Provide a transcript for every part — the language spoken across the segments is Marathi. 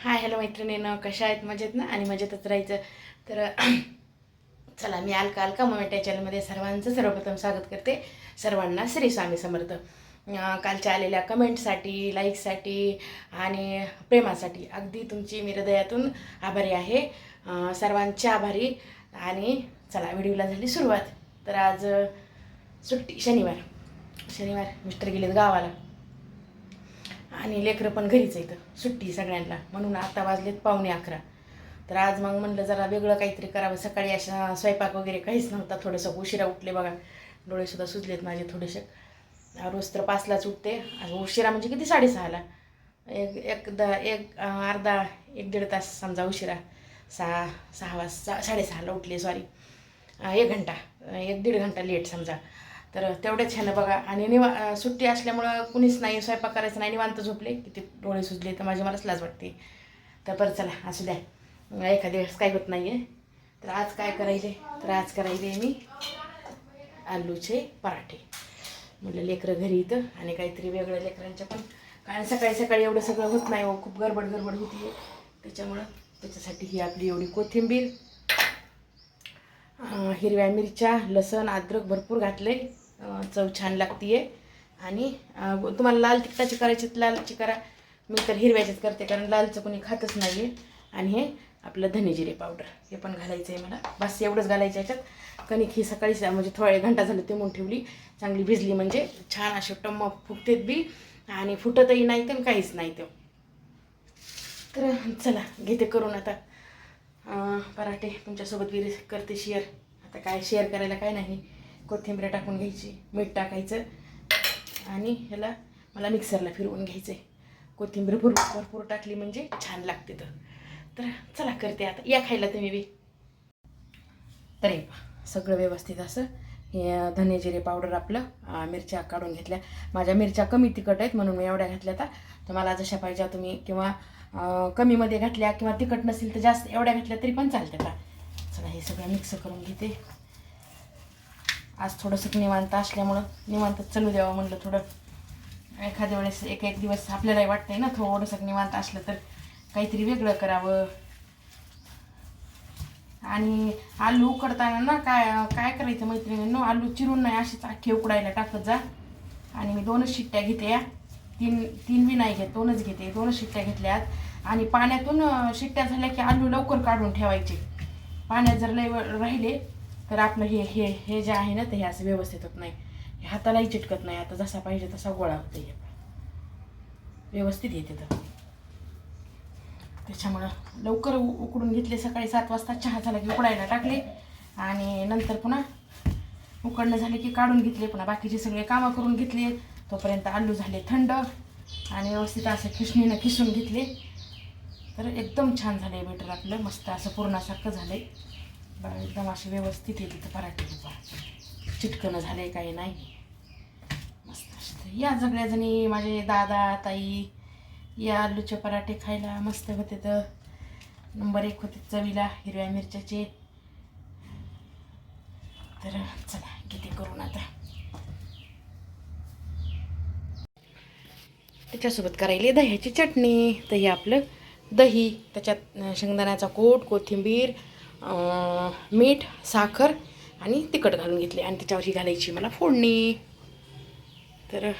हाय हॅलो मैत्रिणींनो, कशा आहेत? मजेत ना? आणि मजेतच राहायचं. तर चला, मी अलका अलका मोमेंट या चॅनलमध्ये सर्वांचं सर्वप्रथम स्वागत करते. सर्वांना श्री स्वामी समर्थ. कालच्या आलेल्या कमेंटसाठी, लाईकसाठी आणि प्रेमासाठी अगदी तुमची मी हृदयातून आभारी आहे. सर्वांचे आभारी. आणि चला, व्हिडिओला झाली सुरुवात. तर आज सुट्टी, शनिवार मिस्टर गेलेत गावाला आणि लेकरं पण घरीच आहेत. सुट्टी सगळ्यांना, म्हणून आता वाजलेत 11:15. तर आज मग म्हणलं जरा वेगळं काहीतरी करावं. सकाळी अशा स्वयंपाक वगैरे काहीच नव्हता. थोडंसं उशिरा उठले बघा, डोळेसुद्धा सुजलेत माझे थोडेसे. रोज तर 5लाच उठते. उशिरा म्हणजे किती, 6:30ला. एक अर्धा 1-1.5 तास समजा उशिरा. 6:30ला उठले, सॉरी 1 घंटा 1-1.5 घंटा लेट समजा. तर तेवढ्याच ह्यानं बघा. आणि सुट्टी असल्यामुळं कुणीच नाही, स्वयंपाक करायचं नाही, निवांत झोपले. किती डोळे सुजले तर मलाच लाज वाटते. तर बरं चला, असू द्या, एखाद्या वेळेस काही होत नाही आहे. तर आज काय करायले, मी आलूचे पराठे. म्हटलं लेकरं घरी इथं आणि काहीतरी वेगळं लेकरांच्या पण, कारण सकाळी सकाळी एवढं सगळं होत नाही हो, खूप गडबड होती. त्याच्यासाठी ही आपली एवढी कोथिंबीर, हिरव्या मिरच्या, लसण, अद्रक भरपूर घातले. चव छान लागते. आणि तुम्हाला लाल तिखटाची करायची लालची करा. मी तर हिरव्याचीच करते, कारण लालचं कोणी खातच नाही आहे. आणि हे आपलं धने जिरे पावडर हे पण घालायचं आहे मला. बस एवढंच घालायचं याच्यात. कणिक ही सकाळी म्हणजे थोडा 1 घंटा झालं ते म्हणून ठेवली. चांगली भिजली म्हणजे छान असे टम्म फुगतेत बी, आणि फुटतही नाही तर काहीच नाही. तर चला, घेते करून आता पराठे. तुमच्यासोबत बी करते शेअर. आता काय शेअर करायला काय नाही. कोथिंबीर टाकून घ्यायची, मीठ टाकायचं, आणि ह्याला मला मिक्सरला फिरवून घ्यायचं आहे. कोथिंबीर भरपूर टाकली म्हणजे छान लागते. तर चला, करते आता. या खायला तुम्ही बी. तर हे सगळं व्यवस्थित असं हे धने जिरे पावडर आपलं, मिरच्या काढून घेतल्या. माझ्या मिरच्या कमी तिखट आहेत म्हणून मी एवढ्या घातल्या. आता तुम्हाला जशा पाहिजे तुम्ही, किंवा कमीमध्ये घातल्या, किंवा तिखट नसेल तर जास्त एवढ्या घातल्या तरी पण चालते. आता चला, हे सगळं मिक्स करून घेते. आज थोडंसं निवांत असल्यामुळं निवांतच चालू द्यावं म्हणलं. थोडं एखाद्या वेळेस एक दिवस आपल्यालाही वाटतंय ना, थोडंसं निवांत असलं तर काहीतरी वेगळं करावं. आणि आलू उकडताना ना काय करायचं मैत्रिणींनो, आलू चिरून नाही, अशीच अख्खे उकडायला टाकत जा. आणि मी 2च शिट्ट्या घेते. या तीन बी नाही घेत, 2च घेते. 2च शिट्ट्या घेतल्यात. आणि पाण्यातून शिट्ट्या झाल्या की आलू लवकर काढून ठेवायचे. पाण्यात जर लय राहिले तर आपलं हे जे आहे ना, ते हे असं व्यवस्थित होत नाही. हातालाही चिटकत नाही. आता जसा पाहिजे तसा गोळा होतं, व्यवस्थित येते. तर त्याच्यामुळं लवकर उकडून घेतले. सकाळी 7 वाजता चहा झाला की उकडायला टाकले, आणि नंतर पुन्हा उकडणं झाले की काढून घेतले. पुन्हा बाकीचे सगळे कामं करून घेतले. तोपर्यंत आलू झाले थंड, आणि व्यवस्थित असं खिसणीनं खिसून घेतले. तर एकदम छान झालं आहे बेटर आपलं. मस्त असं पूर्णासारखं झालं आहे बघा. एकदम असे व्यवस्थित येते तर पराठे. चिटकणं झालं आहे, काही नाही. मस्त असं. या सगळ्याजणी, माझे दादा ताई, या आलूचे पराठे खायला मस्त होते. तर नंबर 1 होते चवीला, हिरव्या मिरच्याचे. तर चला, किती करून आता. त्याच्यासोबत करायली दह्याची चटणी. तर हे आपलं दही, त्याच्यात शेंगदाण्याचा कूट, कोथिंबीर, मीठ, साखर आणि तिखट घालून घेतले. आणि त्याच्यावर ही घालायची मला फोडणी. तर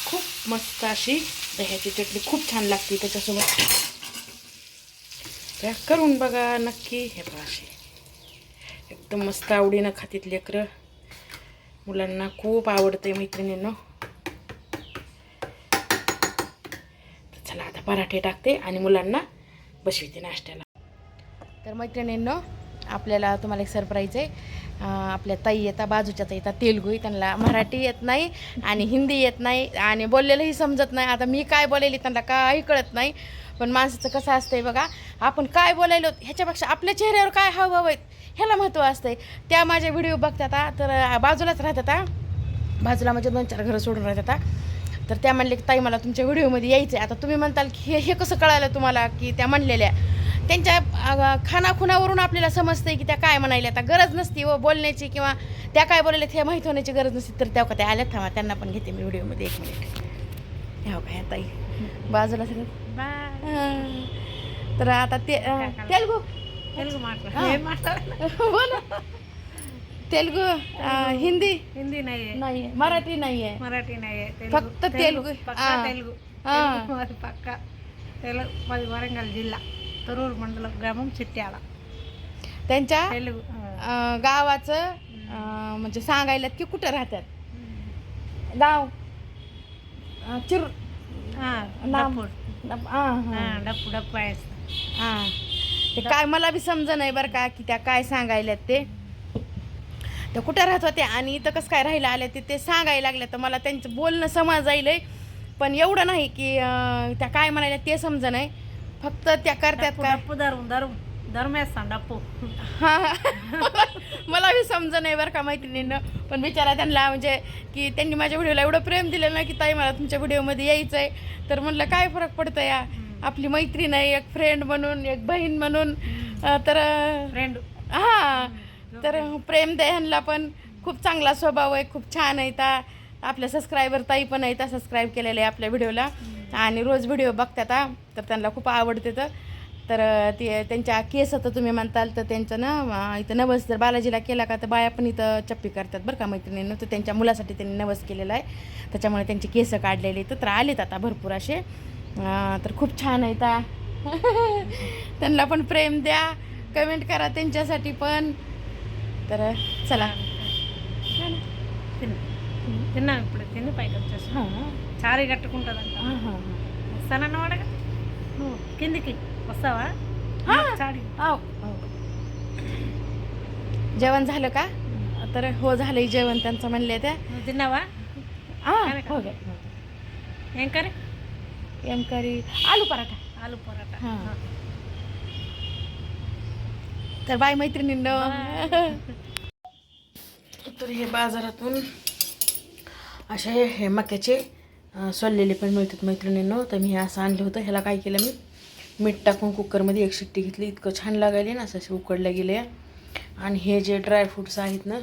खूप मस्त अशी दह्याची चटणी खूप छान लागते त्याच्यासोबत. त्या करून बघा नक्की. हे बघा, अशी एकदम मस्त आवडीनं खातीत लेकरं. मुलांना खूप आवडते मैत्रिणींनो. चला, आता पराठे टाकते आणि मुलांना बसविते नाश्त्याला. तर मैत्रिणींनो, आपल्याला तुम्हाला एक सरप्राईज आहे. आपल्या ताई येतात, बाजूच्या ताई येतात, तेलुगू. त्यांना मराठी येत नाही आणि हिंदी येत नाही, आणि बोललेलंही समजत नाही. आता मी काय बोलायली त्यांना काही कळत नाही. पण माणसाचं कसं असतंय बघा, आपण काय बोलायलो ह्याच्यापेक्षा आपल्या चेहऱ्यावर काय हावभाव आहेत ह्याला महत्त्व असतंय. त्या माझे व्हिडिओ बघतात. तर बाजूलाच राहतात, बाजूला म्हणजे 2-4 घरं सोडून राहतात. तर त्या म्हणले की ताई मला तुमच्या व्हिडिओमध्ये यायचं आहे. आता तुम्ही म्हणताल की हे कसं कळालं तुम्हाला, की त्या म्हणलेल्या त्यांच्या खानाखुनावरून आपल्याला समजतंय की त्या काय म्हणायल्या. आता गरज नसती व बोलण्याची, किंवा त्या काय बोलायला हे माहीत होण्याची गरज नसती. तर त्या त्या आल्या, थांबा त्यांना पण घेते मी व्हिडिओमध्ये. 1 मिनिट. ह्या काय ताई बाजूला सगळं बाय. तर आता ते तेलगू तेलुगू बोला तेलगू हिंदी हिंदी नाहीये, नाही मराठी नाहीये మరాఠీ నాయే, फक्त तेलुगू పక్కా తెలుగు. మాది పక్కా తెలుగు. మాది వరంగల్ జిల్లా తొర్రూరు మండలం గ్రామం చిట్యాల. त्यांच्या తెలుగు. गावाचं म्हणजे सांगायला की कुठं राहतात गाव चिर नाम డప్పు డప్పు వేస్తా. हां ते काय मला बी समजा नाही बरं का की त्या काय सांगायल्यात ते त्या कुठं राहत होत्या आणि इथं कसं काय राहायला आले ते सांगायला लागले तर मला त्यांचं बोलणं समजायलंय पण एवढं नाही की त्या काय म्हणायला ते समजा नाही फक्त त्या करतात काय డప్పు ధరం ధరం ధరం వేస్తాను డప్పు. हां मला बी समजा नाही बरं का मैत्रिणींनं पण बिचारा त्यांना म्हणजे की त्यांनी माझ्या व्हिडिओला एवढं प्रेम दिलं ना की ताई मला तुमच्या व्हिडिओमध्ये यायचं आहे तर म्हणलं काय फरक पडतं या आपली मैत्रीण आहे एक फ्रेंड म्हणून एक बहीण म्हणून तर फ्रेंड. हां तर प्रेम ह्यांना पण खूप चांगला स्वभाव आहे खूप छान आहे ता आपल्या सबस्क्रायबर ताई पण आहे सबस्क्राईब केलेलं आहे आपल्या व्हिडिओला आणि रोज व्हिडिओ बघतात तर त्यांना खूप आवडते तर ते त्यांच्या केस तर तुम्ही म्हणताल तर त्यांचं ना इथं नवस जर बालाजीला केला का तर बाया पण इथं चप्पी करतात बरं का मैत्रिणींनो तर त्यांच्या मुलासाठी त्यांनी नवस केलेला आहे त्याच्यामुळे त्यांचे केस काढलेले तर आलेत आता भरपूर असे तर खूप छान आहेत त्यांना पण प्रेम द्या कमेंट करा त्यांच्यासाठी पण तर चला తిన్నాను ఇప్పుడు తిని పైకి వచ్చేసి చారీ కట్టుకుంటుందంట. వస్తానన్న వాడగా కిందికి వస్తావా? చారీ जेवण झालं का तर हो झालंय जेवण त्यांचं म्हणले त्या నువ్వు తిన్నావా? हो गे ఏం కర్రీ? एम करी आलू पराठा ఆలు పొరాటా. तर बाय मैत्रिणींनो तर हे बाजारातून असे हे मक्याचे सोललेले पण मिळतात मैत्रिणींनो तर मी हे असं आणलं होतं ह्याला काय केलं मी मीठ टाकून कुकरमध्ये एक शिट्टी घेतली इतकं छान लागायले ना असं उकडल्या गेले आणि हे जे ड्रायफ्रूट्स आहेत ना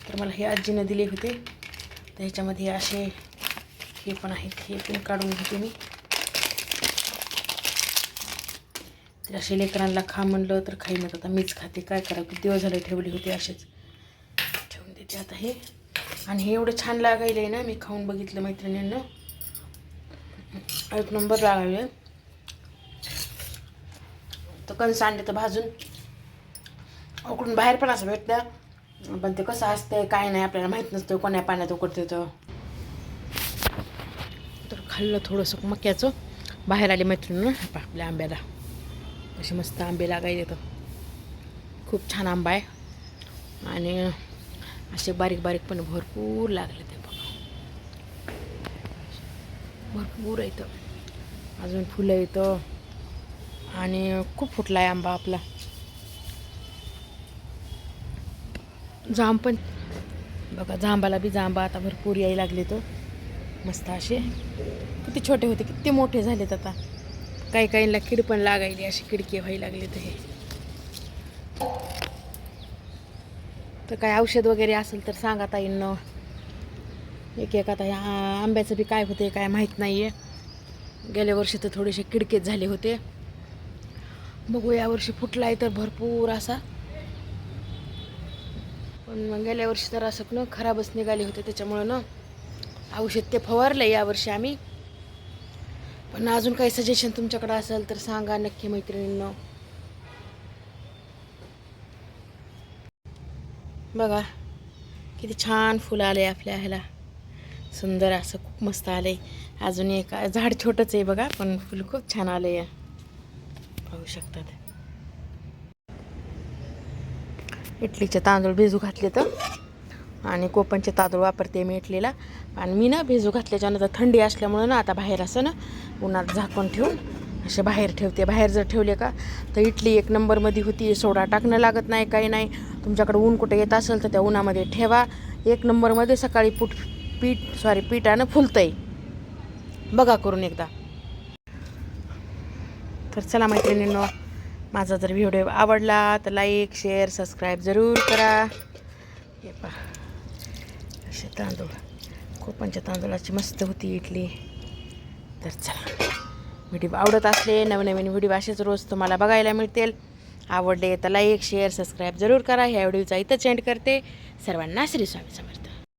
तर मला हे आजीनं दिले होते तर ह्याच्यामध्ये असे हे पण आहेत हे पण काढून घेते मी तर असे लेकरांना खा म्हणलं तर खाई म्हणत आता मीच खाते काय करा किती दिवस झाले ठेवले होते असेच ठेवून देते आता हे आणि हे एवढं छान लागायलं आहे ना मी खाऊन बघितलं मैत्रिणींना एक नंबर लागायले तर कणस आणले तर भाजून उकडून बाहेर पण असं भेटतं पण ते कसं असतंय काय नाही आपल्याला माहीत नसतं कोण्या पाण्यात उकडते तर खाल्लं थोडंसं मक्याचं बाहेर आले मैत्रिणींना आपल्या आंब्याला असे मस्त आंबे लागायले तर खूप छान आंबा आहे आणि असे बारीक बारीक पण भरपूर लागले ते बघा भरपूर येतं अजून फुलं येतं आणि खूप फुटला आहे आंबा आपला जांब पण बघा जांबाला बी जांबा आता भरपूर यायला लागले तर मस्त असे किती छोटे होते किती मोठे झालेत आता काही काहींना कीड पण लागायली अशी किडकी व्हायला लागले तर हे तर काय औषध वगैरे असेल तर सांगा ताईंनो एक आता ह्या आंब्याचं बी काय होते काय माहीत नाही आहे गेल्या वर्षी तर थोडेसे किडकेच झाले होते बघू यावर्षी फुटला आहे तर भरपूर असा पण मग गेल्या वर्षी तर असं ना खराबच निघाले होते त्याच्यामुळं ना औषध ते फवारलं यावर्षी आम्ही पण अजून काही सजेशन तुमच्याकडे असेल तर सांगा नक्की मैत्रिणींनो बघा किती छान फुलं आले आपल्या ह्याला सुंदर असं खूप मस्त आले अजून एक झाड छोटंच आहे बघा पण फुल खूप छान आले पाहू शकतात इडलीचे तांदूळ भिजू घातले तर आणि कोकणचे तांदूळ वापरते मी इडलीला आणि मी ना भिजू घातल्याच्यानंतर थंडी असल्यामुळं ना आता बाहेर असं ना उन्हात झाकून ठेवून असे बाहेर ठेवते बाहेर जर ठेवले का तर इडली एक नंबरमध्ये होती सोडा टाकणं लागत नाही काही नाही तुमच्याकडे ऊन कुठे येत असेल तर त्या उन्हामध्ये ठेवा एक नंबरमध्ये सकाळी पिठानं फुलतंय बघा करून एकदा तर चला मैत्रिणींनो माझा जर व्हिडिओ आवडला तर लाईक शेअर सबस्क्राईब जरूर करा हे पहा असे तांदूळ कोकणच्या तांदूळाची मस्त होती इडली तर चला व्हिडिओ आवडत असले नवनवीन व्हिडिओ असेच रोज तुम्हाला बघायला मिळतील. आवडले तर लाईक शेअर सबस्क्राईब जरूर करा. ह्या व्हिडिओचा इथंच एंड करते. सर्वांना श्री स्वामी समर्थ.